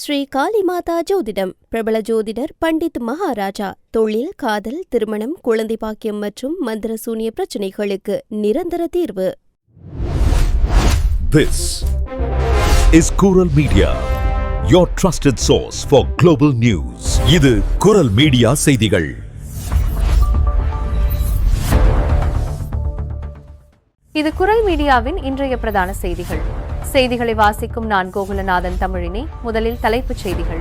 ஸ்ரீ காளிமாதா ஜோதிடம் பிரபல ஜோதிடர் பண்டித் மகாராஜா. தொழில், காதல், திருமணம், குழந்தை பாக்கியம் மற்றும் மந்திர சூனிய பிரச்சனைகளுக்கு நிரந்தர தீர்வு. This is Kural Media, your trusted source for global news. இது குரல் மீடியா செய்திகள். இது குரல் மீடியாவின் இன்றைய பிரதான செய்திகள். செய்திகளை வாசிக்கும் நான் கோகுலநாதன் தமிழினி. முதலில் தலைப்புச் செய்திகள்.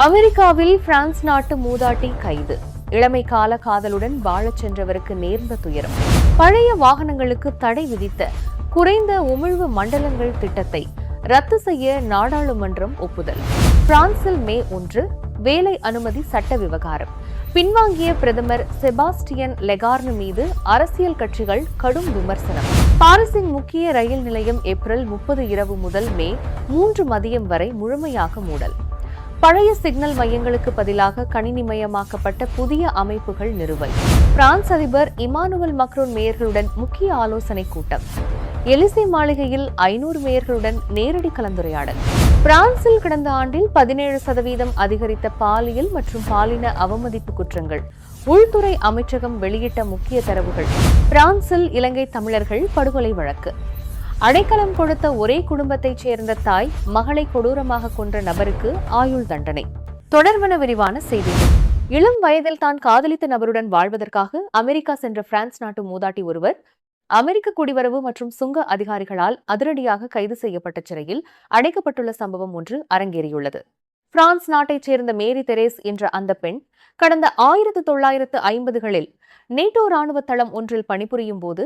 அமெரிக்காவில் பிரான்ஸ் நாட்டு மூதாட்டி கைது. இளமை கால காதலுடன் வாழச் சென்றவருக்கு நேர்ந்த துயரம். பழைய வாகனங்களுக்கு தடை விதித்த குறைந்த உமிழ்வு மண்டலங்கள் திட்டத்தை ரத்து செய்ய நாடாளுமன்றம் ஒப்புதல். பிரான்சில் மே 1 வேலை அனுமதி சட்ட விவகாரம். பின்வாங்கிய பிரதமர் செபாஸ்டியன் லெகார்னு மீது அரசியல் கட்சிகள் கடும் விமர்சனம். பாரிஸின் முக்கிய ரயில் நிலையம் ஏப்ரல் 30 இரவு முதல் மே 3 மதியம் வரை முழுமையாக மூடல். பழைய சிக்னல் மையங்களுக்கு பதிலாக கணினிமயமாக்கப்பட்ட புதிய அமைப்புகள் நிறுவல். பிரான்ஸ் அதிபர் இமானுவல் மக்ரோன் மேயர்களுடன் முக்கிய ஆலோசனை கூட்டம். எலிசே மாளிகையில் 500 மேயர்களுடன் நேரடி கலந்துரையாடல். பிரான்சில் கடந்த ஆண்டில் 17% அதிகரித்த பாலியல் மற்றும் பாலின அவமதிப்பு குற்றங்கள். உள்துறை அமைச்சகம் வெளியிட்ட முக்கிய தரவுகள். பிரான்சில் இலங்கை தமிழர்கள் படுகொலை வழக்கு. அடைக்கலம் கொடுத்த ஒரே குடும்பத்தைச் சேர்ந்த தாய் மகளை கொடூரமாக கொன்ற நபருக்கு ஆயுள் தண்டனை. தொடர்பான விரிவான செய்திகள். இளம் வயதில் தான் காதலித்த நபருடன் வாழ்வதற்காக அமெரிக்கா சென்ற பிரான்ஸ் நாட்டு மூதாட்டி ஒருவர் அமெரிக்க குடிவரவு மற்றும் சுங்க அதிகாரிகளால் அதிரடியாக கைது செய்யப்பட்ட சிறையில் அடைக்கப்பட்டுள்ள சம்பவம் ஒன்று அரங்கேறியுள்ளது. பிரான்ஸ் நாட்டைச் சேர்ந்த மேரி தெரேஸ் என்ற அந்த பெண் கடந்த 1950களில் நேட்டோ ராணுவ தளம் ஒன்றில் பணிபுரியும் போது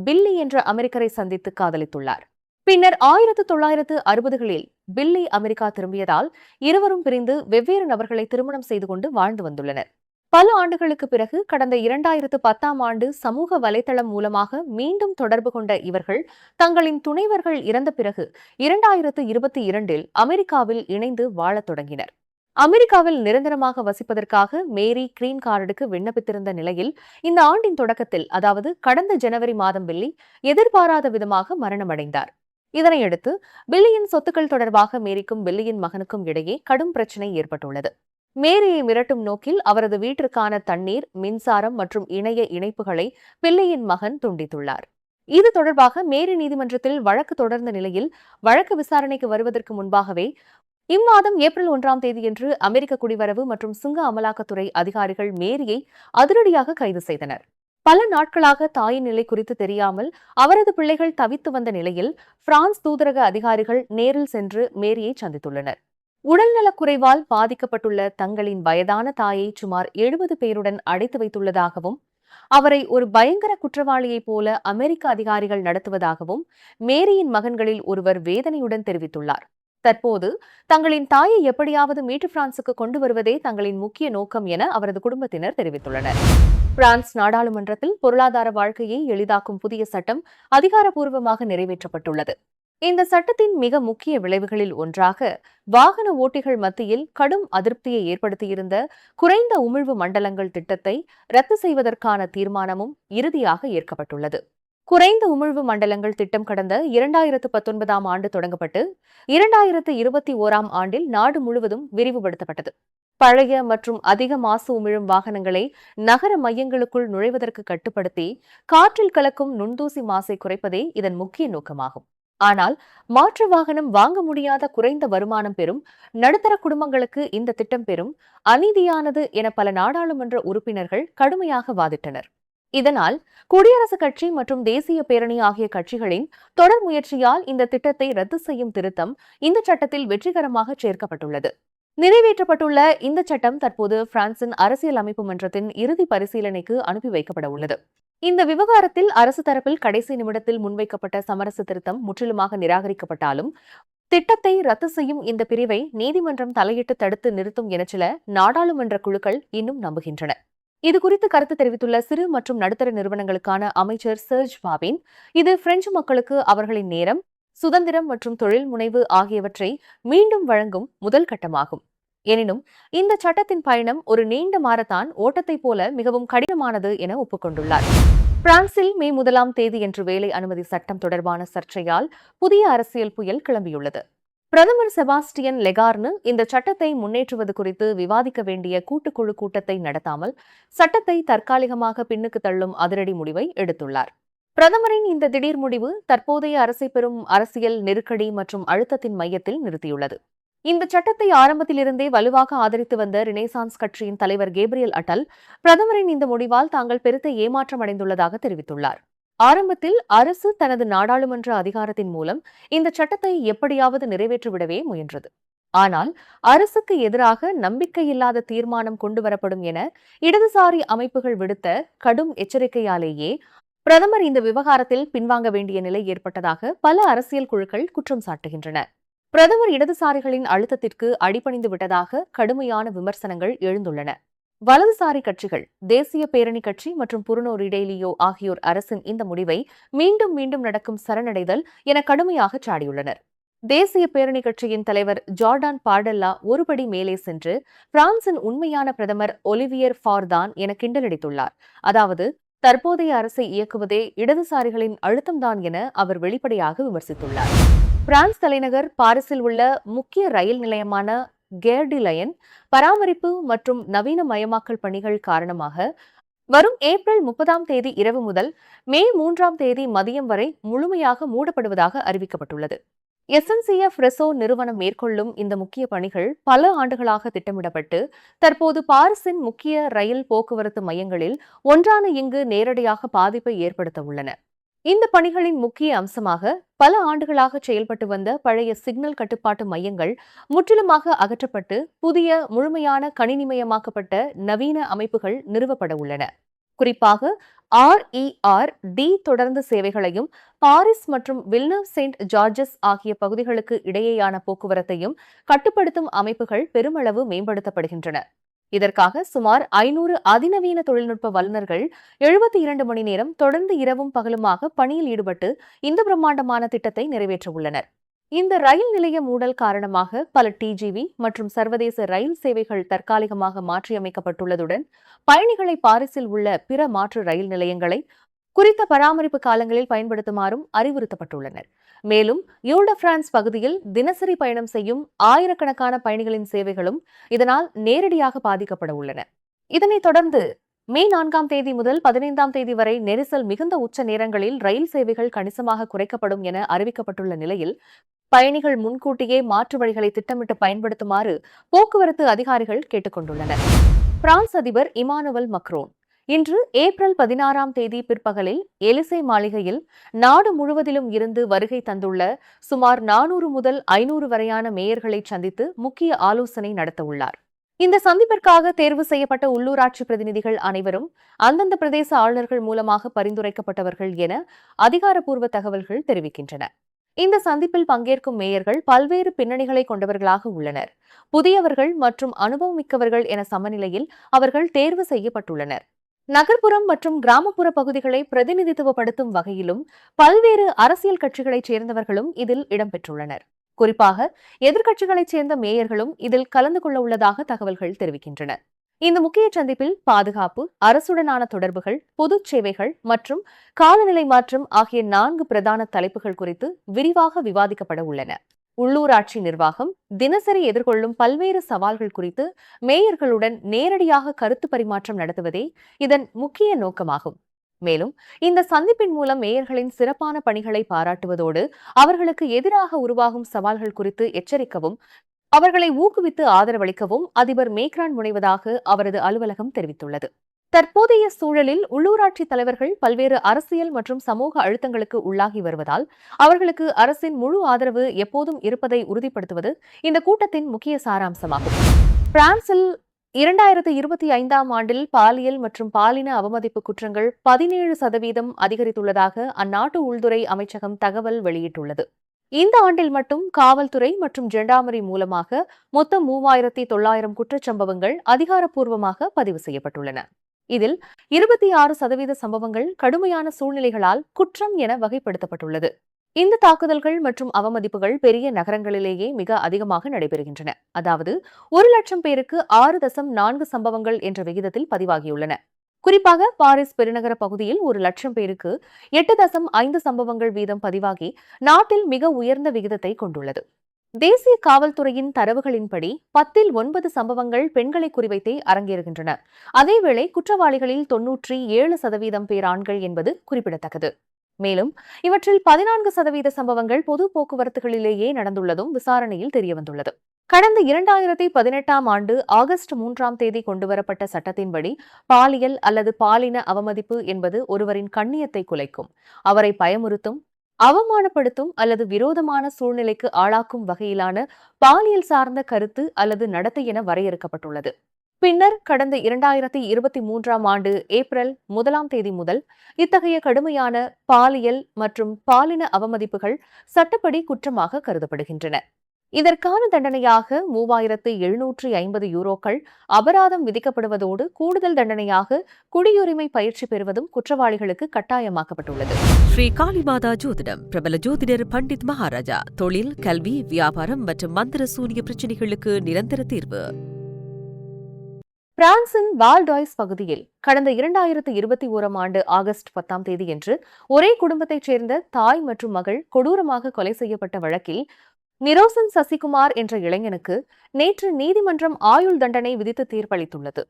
பில்லி என்ற அமெரிக்கரை சந்தித்து காதலித்துள்ளார். பின்னர் 1960களில் பில்லி அமெரிக்கா திரும்பியதால் இருவரும் பிரிந்து வெவ்வேறு நபர்களை திருமணம் செய்து கொண்டு வாழ்ந்து வந்துள்ளனர். பல ஆண்டுகளுக்கு பிறகு கடந்த 2010ஆம் ஆண்டு சமூக வலைதளம் மூலமாக மீண்டும் தொடர்பு கொண்ட இவர்கள் தங்களின் துணைவர்கள் இறந்த பிறகு 2022இல் அமெரிக்காவில் இணைந்து வாழத் தொடங்கினர். அமெரிக்காவில் நிரந்தரமாக வசிப்பதற்காக மேரி கிரீன் கார்டுக்கு விண்ணப்பித்திருந்த நிலையில் இந்த ஆண்டின் தொடக்கத்தில், அதாவது கடந்த ஜனவரி மாதம் பில்லி எதிர்பாராத விதமாக மரணமடைந்தார். இதனையடுத்து பில்லியின் சொத்துக்கள் தொடர்பாக மேரிக்கும் பில்லியின் மகனுக்கும் இடையே கடும் பிரச்சினை ஏற்பட்டுள்ளது. மேரியை மிரட்டும் நோக்கில் அவரது வீட்டிற்கான தண்ணீர், மின்சாரம் மற்றும் இணைய இணைப்புகளை பில்லியின் மகன் துண்டித்துள்ளார். இது தொடர்பாக மேரி நீதிமன்றத்தில் வழக்கு தொடர்ந்த நிலையில் வழக்கு விசாரணைக்கு வருவதற்கு முன்பாகவே இம்மாதம் ஏப்ரல் 1ஆம் தேதியன்று அமெரிக்க குடிவரவு மற்றும் சுங்க அமலாக்கத்துறை அதிகாரிகள் மேரியை அதிரடியாக கைது செய்தனர். பல நாட்களாக தாயின் நிலை குறித்து தெரியாமல் அவரது பிள்ளைகள் தவித்து வந்த நிலையில் பிரான்ஸ் தூதரக அதிகாரிகள் நேரில் சென்று மேரியை சந்தித்துள்ளனர். உடல்நலக் குறைவால் பாதிக்கப்பட்டுள்ள தங்களின் வயதான தாயை சுமார் 70 பேருடன் அடைத்து வைத்துள்ளதாகவும் அவரை ஒரு பயங்கர குற்றவாளியைப் போல அமெரிக்க அதிகாரிகள் நடத்துவதாகவும் மேரியின் மகன்களில் ஒருவர் வேதனையுடன் தெரிவித்துள்ளார். தற்போது தங்களின் தாயை எப்படியாவது மீட்டு பிரான்சுக்கு கொண்டு வருவதே தங்களின் முக்கிய நோக்கம் என அவரது குடும்பத்தினர் தெரிவித்துள்ளனர். பிரான்ஸ் நாடாளுமன்றத்தில் பொருளாதார வாழ்க்கையை எளிதாக்கும் புதிய சட்டம் அதிகாரப்பூர்வமாக நிறைவேற்றப்பட்டுள்ளது. இந்த சட்டத்தின் மிக முக்கிய விளைவுகளில் ஒன்றாக வாகன ஓட்டிகள் மத்தியில் கடும் அதிருப்தியை ஏற்படுத்தியிருந்த குறைந்த உமிழ்வு மண்டலங்கள் திட்டத்தை ரத்து செய்வதற்கான தீர்மானமும் இறுதியாக ஏற்கப்பட்டுள்ளது. குறைந்த உமிழ்வு மண்டலங்கள் திட்டம் கடந்த 2019ஆம் ஆண்டு தொடங்கப்பட்டு 2021ஆம் ஆண்டில் நாடு முழுவதும் விரிவுபடுத்தப்பட்டது. பழைய மற்றும் அதிக மாசு உமிழும் வாகனங்களை நகர மையங்களுக்குள் நுழைவதற்கு கட்டுப்படுத்தி காற்றில் கலக்கும் நுண்தூசி மாசை குறைப்பதே இதன் முக்கிய நோக்கமாகும். ஆனால் மாற்று வாகனம் வாங்க முடியாத குறைந்த வருமானம் பெறும் நடுத்தர குடும்பங்களுக்கு இந்த திட்டம் பெறும் அநீதியானது என பல நாடாளுமன்ற உறுப்பினர்கள் கடுமையாக வாதிட்டனர். இதனால் குடியரசுக் கட்சி மற்றும் தேசிய பேரணி ஆகிய கட்சிகளின் தொடர் முயற்சியால் இந்த திட்டத்தை ரத்து செய்யும் திருத்தம் இந்த சட்டத்தில் வெற்றிகரமாக சேர்க்கப்பட்டுள்ளது. நிறைவேற்றப்பட்டுள்ள இந்த சட்டம் தற்போது பிரான்சின் அரசியல் அமைப்பு மன்றத்தின் இறுதி பரிசீலனைக்கு அனுப்பி வைக்கப்பட உள்ளது. இந்த விவகாரத்தில் அரசு தரப்பில் கடைசி நிமிடத்தில் முன்வைக்கப்பட்ட சமரச திருத்தம் முற்றிலுமாக நிராகரிக்கப்பட்டாலும் திட்டத்தை ரத்து செய்யும் இந்த பிரிவை நீதிமன்றம் தலையிட்டு தடுத்து நிறுத்தும் என சில நாடாளுமன்ற குழுக்கள் இன்னும் நம்புகின்றன. இதுகுறித்து கருத்து தெரிவித்துள்ள சிறு மற்றும் நடுத்தர நிறுவனங்களுக்கான அமைச்சர் சர்ஜ் பாபின், இது பிரெஞ்சு மக்களுக்கு அவர்களின் நேரம், சுதந்திரம் மற்றும் தொழில் முனைவு ஆகியவற்றை மீண்டும் வழங்கும் முதல் கட்டமாகும். எனினும் இந்த சட்டத்தின் பயணம் ஒரு நீண்ட மாரத்தான் ஓட்டத்தைப் போல மிகவும் கடினமானது என ஒப்புக்கொண்டுள்ளார். பிரான்சில் மே 1ஆம் தேதியன்று வேலை அனுமதி சட்டம் தொடர்பான சர்ச்சையால் புதிய அரசியல் புயல் கிளம்பியுள்ளது. பிரதமர் செபாஸ்டியன் லெகார்னு இந்த சட்டத்தை முன்னேற்றுவது குறித்து விவாதிக்க வேண்டிய கூட்டுக்குழு கூட்டத்தை நடத்தாமல் சட்டத்தை தற்காலிகமாக பின்னுக்கு தள்ளும் அதிரடி முடிவை எடுத்துள்ளார். பிரதமரின் இந்த திடீர் முடிவு தற்போதைய அரசை பெறும் அரசியல் நெருக்கடி மற்றும் அழுத்தத்தின் மையத்தில் நிறுத்தியுள்ளது. இந்த சட்டத்தை ஆரம்பத்திலிருந்தே வலுவாக ஆதரித்து வந்த ரினேசான்ஸ் கட்சியின் தலைவர் கேப்ரியல் அட்டல் பிரதமரின் இந்த முடிவால் தாங்கள் பெருத்த ஏமாற்றம் அடைந்துள்ளதாக தெரிவித்துள்ளார். ஆரம்பத்தில் அரசு தனது நாடாளுமன்ற அதிகாரத்தின் மூலம் இந்த சட்டத்தை எப்படியாவது நிறைவேற்றிவிடவே முயன்றது. ஆனால் அரசுக்கு எதிராக நம்பிக்கையில்லாத தீர்மானம் கொண்டுவரப்படும் என இடதுசாரி அமைப்புகள் விடுத்த கடும் எச்சரிக்கையாலேயே பிரதமர் இந்த விவகாரத்தில் பின்வாங்க வேண்டிய நிலை ஏற்பட்டதாக பல அரசியல் குழுக்கள் குற்றம் சாட்டுகின்றன. பிரதமர் இடதுசாரிகளின் அழுத்தத்திற்கு அடிபணிந்து விட்டதாக கடுமையான விமர்சனங்கள் எழுந்துள்ளன. வலதுசாரி கட்சிகள், தேசிய பேரணி கட்சி மற்றும் புருனோ ரிடேலியோ ஆகியோர் அரசின் இந்த முடிவை மீண்டும் மீண்டும் நடக்கும் சரணடைதல் என கடுமையாக சாடியுள்ளனர். தேசிய பேரணி கட்சியின் தலைவர் ஜார்டான் பார்டெல்லா ஒருபடி மேலே சென்று பிரான்சின் உண்மையான பிரதமர் ஒலிவியர் ஃபார்தான் என கிண்டலடித்துள்ளார். அதாவது தற்போதைய அரசை இயக்குவதே இடதுசாரிகளின் அழுத்தம்தான் என அவர் வெளிப்படையாக விமர்சித்துள்ளார். பிரான்ஸ் தலைநகர் பாரிஸில் உள்ள முக்கிய ரயில் நிலையமான கேர் டி லயன் பராமரிப்பு மற்றும் நவீனமயமாக்கல் பணிகள் காரணமாக வரும் ஏப்ரல் 30 இரவு முதல் மே 3 மதியம் வரை முழுமையாக மூடப்படுவதாக அறிவிக்கப்பட்டுள்ளது. SNCF ரெசோ நிறுவனம் மேற்கொள்ளும் இந்த முக்கிய பணிகள் பல ஆண்டுகளாக திட்டமிடப்பட்டு தற்போது பாரிஸின் முக்கிய ரயில் போக்குவரத்து மையங்களில் ஒன்றான இங்கு நேரடியாக பாதிப்பை ஏற்படுத்த உள்ளன. இந்த பணிகளின் முக்கிய அம்சமாக பல ஆண்டுகளாக செயல்பட்டு வந்த பழைய சிக்னல் கட்டுப்பாட்டு மையங்கள் முற்றிலுமாக அகற்றப்பட்டு புதிய முழுமையான கணினிமயமாக்கப்பட்ட நவீன அமைப்புகள் நிறுவப்பட உள்ளன. குறிப்பாக RER-D தொடர்ந்து சேவைகளையும் பாரிஸ் மற்றும் வில்னவ் செயின்ட் ஜார்ஜஸ் ஆகிய பகுதிகளுக்கு இடையேயான போக்குவரத்தையும் கட்டுப்படுத்தும் அமைப்புகள் பெருமளவு மேம்படுத்தப்படுகின்றன. இதற்காக சுமார் 500 அதிநவீன தொழில்நுட்ப வல்லுநர்கள் 72 மணி நேரம் தொடர்ந்து இரவும் பகலுமாக பணியில் ஈடுபட்டு இந்த பிரம்மாண்டமான திட்டத்தை நிறைவேற்ற உள்ளனர். இந்த ரயில் நிலைய மூடல் காரணமாக பல TGV மற்றும் சர்வதேச ரயில் சேவைகள் தற்காலிகமாக மாற்றியமைக்கப்பட்டுள்ளதுடன் பயணிகளை பாரிஸில் உள்ள பிற மாற்று ரயில் நிலையங்களை குறித்த பராமரிப்பு காலங்களில் பயன்படுத்துமாறும் அறிவுறுத்தப்பட்டுள்ளனர். மேலும் யூல் ட பிரான்ஸ் பகுதியில் தினசரி பயணம் செய்யும் ஆயிரக்கணக்கான பயணிகளின் சேவைகளும் இதனால் நேரடியாக பாதிக்கப்பட உள்ளன. இதனைத் தொடர்ந்து மே 4 முதல் 15 வரை நெரிசல் மிகுந்த உச்ச நேரங்களில் ரயில் சேவைகள் கணிசமாக குறைக்கப்படும் என அறிவிக்கப்பட்டுள்ள நிலையில் பயணிகள் முன்கூட்டியே மாற்று வழிகளை திட்டமிட்டு பயன்படுத்துமாறு போக்குவரத்து அதிகாரிகள் கேட்டுக் கொண்டுள்ளனர். பிரான்ஸ் அதிபர் இமானுவல் மக்ரோன் இன்று ஏப்ரல் 16 பிற்பகலில் எலிசே மாளிகையில் நாடு முழுவதிலும் இருந்து வருகை தந்துள்ள சுமார் 400 முதல் 500 வரையான மேயர்களை சந்தித்து முக்கிய ஆலோசனை நடத்த உள்ளார். இந்த சந்திப்பிற்காக தேர்வு செய்யப்பட்ட உள்ளூராட்சி பிரதிநிதிகள் அனைவரும் அந்தந்த பிரதேச ஆளுநர்கள் மூலமாக பரிந்துரைக்கப்பட்டவர்கள் என அதிகாரப்பூர்வ தகவல்கள் தெரிவிக்கின்றன. இந்த சந்திப்பில் பங்கேற்கும் மேயர்கள் பல்வேறு பின்னணிகளை கொண்டவர்களாக உள்ளனர். புதியவர்கள் மற்றும் அனுபவமிக்கவர்கள் என சமநிலையில் அவர்கள் தேர்வு செய்யப்பட்டுள்ளனர். நகர்ப்புறம் மற்றும் கிராமப்புற பகுதிகளை பிரதிநிதித்துவப்படுத்தும் வகையிலும் பல்வேறு அரசியல் கட்சிகளைச் சேர்ந்தவர்களும் இதில் இடம்பெற்றுள்ளனர். குறிப்பாக எதிர்க்கட்சிகளைச் சேர்ந்த மேயர்களும் இதில் கலந்து கொள்ள உள்ளதாக தகவல்கள் தெரிவிக்கின்றன. இந்த முக்கிய சந்திப்பில் பாதுகாப்பு, அரசுடனான தொடர்புகள், பொது சேவைகள் மற்றும் காலநிலை மாற்றம் ஆகிய 4 பிரதான தலைப்புகள் குறித்து விரிவாக விவாதிக்கப்பட உள்ளன. உள்ளூராட்சி நிர்வாகம் தினசரி எதிர்கொள்ளும் பல்வேறு சவால்கள் குறித்து மேயர்களுடன் நேரடியாக கருத்து பரிமாற்றம் நடத்துவதே இதன் முக்கிய நோக்கமாகும். மேலும் இந்த சந்திப்பின் மூலம் மேயர்களின் சிறப்பான பணிகளை பாராட்டுவதோடு அவர்களுக்கு எதிராக உருவாகும் சவால்கள் குறித்து எச்சரிக்கவும் அவர்களை ஊக்குவித்து ஆதரவளிக்கவும் அதிபர் மேக்ரான் முனைவதாக அவரது அலுவலகம் தெரிவித்துள்ளது. தற்போதைய சூழலில் உள்ளூராட்சி தலைவர்கள் பல்வேறு அரசியல் மற்றும் சமூக அழுத்தங்களுக்கு உள்ளாகி வருவதால் அவர்களுக்கு அரசின் முழு ஆதரவு எப்போதும் இருப்பதை உறுதிப்படுத்துவது இந்த கூட்டத்தின் முக்கிய சாராம்சமாகும். பிரான்சில் 2025 ஆண்டில் பாலியல் மற்றும் பாலின அவமதிப்பு குற்றங்கள் 17% அதிகரித்துள்ளதாக அந்நாட்டு உள்துறை அமைச்சகம் தகவல் வெளியிட்டுள்ளது. இந்த ஆண்டில் மட்டும் காவல்துறை மற்றும் ஜெண்டாமரி மூலமாக மொத்தம் 3900 குற்றச்சம்பவங்கள் அதிகாரப்பூர்வமாக பதிவு செய்யப்பட்டுள்ளன. இதில் 26% சம்பவங்கள் கடுமையான சூழ்நிலைகளால் குற்றம் என வகைப்படுத்தப்பட்டுள்ளது. இந்த தாக்குதல்கள் மற்றும் அவமதிப்புகள் பெரிய நகரங்களிலேயே மிக அதிகமாக நடைபெறுகின்றன. அதாவது 1,00,000 பேருக்கு 6.4 சம்பவங்கள் என்ற விகிதத்தில் பதிவாகியுள்ளன. குறிப்பாக பாரிஸ் பெருநகர பகுதியில் 1,00,000 பேருக்கு 8.5 சம்பவங்கள் வீதம் பதிவாகி நாட்டில் மிக உயர்ந்த விகிதத்தை கொண்டுள்ளது. தேசிய காவல்துறையின் தரவுகளின்படி 10இல் 9 சம்பவங்கள் பெண்களை குறிவைத்தே அரங்கேறுகின்றன. அதேவேளை குற்றவாளிகளில் 97% பேர் ஆண்கள் என்பது குறிப்பிடத்தக்கது. மேலும் இவற்றில் 14% சம்பவங்கள் பொது போக்குவரத்துகளிலேயே நடந்துள்ளதும் விசாரணையில் தெரியவந்துள்ளது. கடந்த 2018ஆம் ஆண்டு ஆகஸ்ட் 3ஆம் தேதி கொண்டுவரப்பட்ட சட்டத்தின்படி பாலியல் அல்லது பாலின அவமதிப்பு என்பது ஒருவரின் கண்ணியத்தை குலைக்கும், அவரை பயமுறுத்தும், அவமானப்படுத்தும் அல்லது விரோதமான சூழ்நிலைக்கு ஆளாக்கும் வகையிலான பாலியல் சார்ந்த கருத்து அல்லது நடத்தை என வரையறுக்கப்பட்டுள்ளது. பின்னர் கடந்த 2023ஆம் ஆண்டு ஏப்ரல் 1ஆம் தேதி முதல் இத்தகைய கடுமையான பாலியல் மற்றும் பாலின அவமதிப்புகள் சட்டப்படி குற்றமாக கருதப்படுகின்றன. இதற்கான தண்டனையாக 3750 யூரோக்கள் அபராதம் விதிக்கப்படுவதோடு கூடுதல் தண்டனையாக குடியுரிமை பயிற்சி பெறுவதும் குற்றவாளிகளுக்கு கட்டாயமாக்கப்பட்டுள்ளது. ஸ்ரீ காளிமாதா ஜோதிடம் பிரபல ஜோதிடர் பண்டித் மகாராஜா. தொழில், கல்வி, வியாபாரம் மற்றும் மந்திர சூனிய பிரச்சினைகளுக்கு நிரந்தர தீர்வு. பிரான்சின் வால்டாய்ஸ் பகுதியில் கடந்த 2021ஆம் ஆண்டு ஆகஸ்ட் 10ஆம் தேதியன்று ஒரே குடும்பத்தைச் சேர்ந்த தாய் மற்றும் மகள் கொடூரமாக கொலை செய்யப்பட்ட வழக்கில் நிரோசன் சசிகுமார் என்ற இளைஞனுக்கு நேற்று நீதிமன்றம் ஆயுள் தண்டனை விதித்து தீர்ப்பளித்துள்ளது.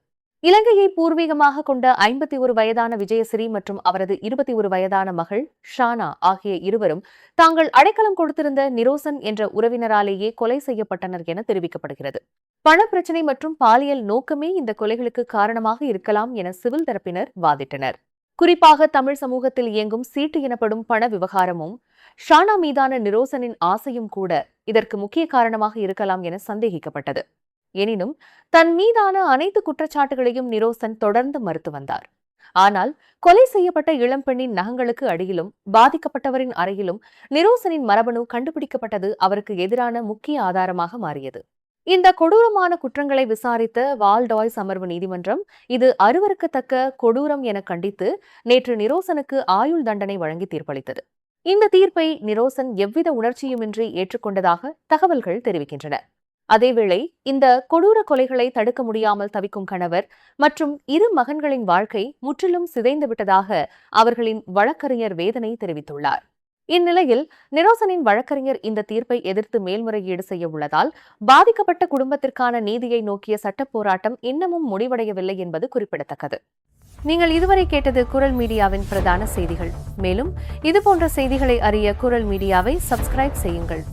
இலங்கையை பூர்வீகமாக கொண்ட 51 வயதான விஜயஸ்ரீ மற்றும் அவரது 21 வயதான மகள் ஷானா ஆகிய இருவரும் தாங்கள் அடைக்கலம் கொடுத்திருந்த நிரோசன் என்ற உறவினராலேயே கொலை செய்யப்பட்டனர் என தெரிவிக்கப்படுகிறது. பணப்பிரச்சினை மற்றும் பாலியல் நோக்கமே இந்த கொலைகளுக்கு காரணமாக இருக்கலாம் என சிவில் தரப்பினர் வாதிட்டனர். குறிப்பாக தமிழ் சமூகத்தில் இயங்கும் சீட்டு எனப்படும் பண விவகாரமும் ஷானா மீதான நிரோசனின் ஆசையும் கூட இதற்கு முக்கிய காரணமாக இருக்கலாம் என சந்தேகிக்கப்பட்டது. எனினும் தன் மீதான அனைத்து குற்றச்சாட்டுகளையும் நிரோசன் தொடர்ந்து மறுத்து வந்தார். ஆனால் கொலை செய்யப்பட்ட இளம்பெண்ணின் நகங்களுக்கு அடியிலும் பாதிக்கப்பட்டவரின் அறையிலும் நிரோசனின் மரபணு கண்டுபிடிக்கப்பட்டது அவருக்கு எதிரான முக்கிய ஆதாரமாக மாறியது. இந்த கொடூரமான குற்றங்களை விசாரித்த வால்டாய்ஸ் அமர்வு நீதிமன்றம் இது அருவருக்கத்தக்க கொடூரம் என கண்டித்து நேற்று நிரோசனுக்கு ஆயுள் தண்டனை வழங்கி தீர்ப்பளித்தது. இந்த தீர்ப்பை நிரோசன் எவ்வித உணர்ச்சியுமின்றி ஏற்றுக்கொண்டதாக தகவல்கள் தெரிவிக்கின்றன. அதேவேளை இந்த கொடூர கொலைகளை தடுக்க முடியாமல் தவிக்கும் கணவர் மற்றும் 2 மகன்களின் வாழ்க்கை முற்றிலும் சிதைந்துவிட்டதாக அவர்களின் வழக்கறிஞர் வேதனை தெரிவித்துள்ளார். இந்நிலையில் நிரோசனின் வழக்கறிஞர் இந்த தீர்ப்பை எதிர்த்து மேல்முறையீடு செய்ய உள்ளதால் பாதிக்கப்பட்ட குடும்பத்திற்கான நீதியை நோக்கிய சட்டப் போராட்டம் இன்னமும் முடிவடையவில்லை என்பது குறிப்பிடத்தக்கது. நீங்கள் இதுவரை கேட்டது குரல் மீடியாவின் பிரதான செய்திகள். மேலும் இதுபோன்ற செய்திகளை அறிய குரல் மீடியாவை சப்ஸ்கிரைப் செய்யுங்கள்.